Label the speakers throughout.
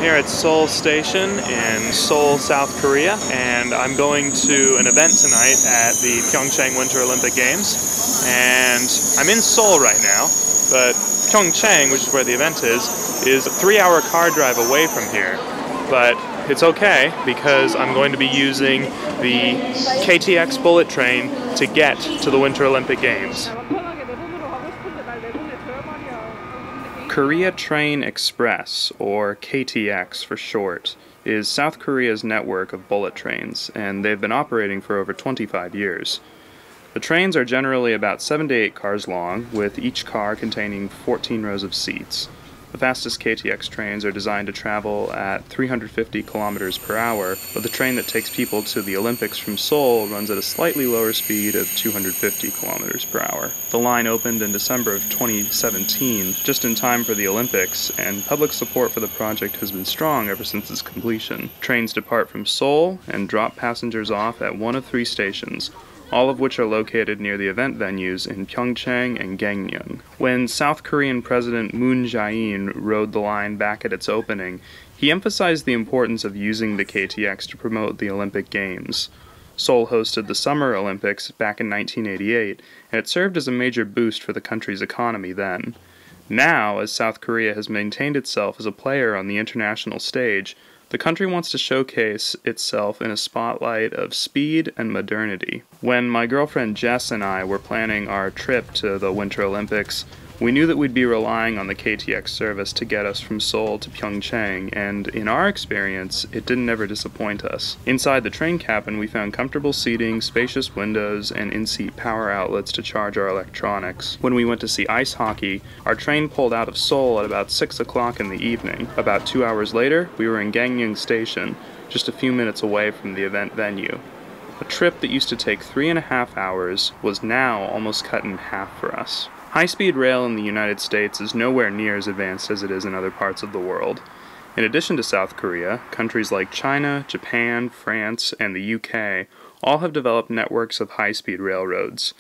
Speaker 1: here at Seoul Station in Seoul, South Korea, and I'm going to an event tonight at the Pyeongchang Winter Olympic Games. And I'm in Seoul right now, but Pyeongchang, which is where the event is a 3-hour car drive away from here. But it's okay, because I'm going to be using the KTX bullet train to get to the Winter Olympic Games. Korea Train Express, or KTX for short, is South Korea's network of bullet trains, and they've been operating for over 25 years. The trains are generally about 7 to 8 cars long, with each car containing 14 rows of seats. The fastest KTX trains are designed to travel at 350 kilometers per hour, but the train that takes people to the Olympics from Seoul runs at a slightly lower speed of 250 kilometers per hour. The line opened in December of 2017, just in time for the Olympics, and public support for the project has been strong ever since its completion. Trains depart from Seoul and drop passengers off at one of 3 stations, all of which are located near the event venues in Pyeongchang and Gangneung. When South Korean President Moon Jae-in rode the line back at its opening, he emphasized the importance of using the KTX to promote the Olympic Games. Seoul hosted the Summer Olympics back in 1988, and it served as a major boost for the country's economy then. Now, as South Korea has maintained itself as a player on the international stage, the country wants to showcase itself in a spotlight of speed and modernity. When my girlfriend Jess and I were planning our trip to the Winter Olympics, we knew that we'd be relying on the KTX service to get us from Seoul to Pyeongchang, and in our experience, it didn't ever disappoint us. Inside the train cabin, we found comfortable seating, spacious windows, and in-seat power outlets to charge our electronics. When we went to see ice hockey, our train pulled out of Seoul at about 6 o'clock in the evening. About 2 hours later, we were in Gangneung Station, just a few minutes away from the event venue. A trip that used to take 3.5 hours was now almost cut in half for us. High-speed rail in the United States is nowhere near as advanced as it is in other parts of the world. In addition to South Korea, countries like China, Japan, France, and the UK all have developed networks of high-speed railroads.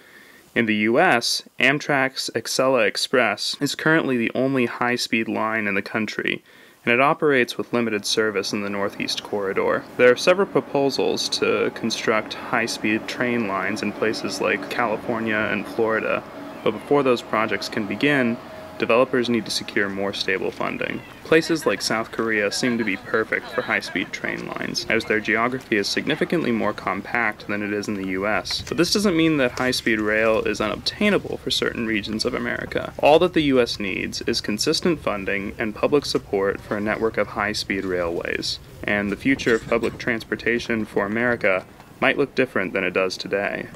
Speaker 1: In the US, Amtrak's Acela Express is currently the only high-speed line in the country, and it operates with limited service in the Northeast Corridor. There are several proposals to construct high-speed train lines in places like California and Florida, but before those projects can begin, developers need to secure more stable funding. Places like South Korea seem to be perfect for high-speed train lines, as their geography is significantly more compact than it is in the US. But this doesn't mean that high-speed rail is unobtainable for certain regions of America. All that the US needs is consistent funding and public support for a network of high-speed railways, and the future of public transportation for America might look different than it does today.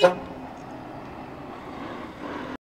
Speaker 2: Yeah.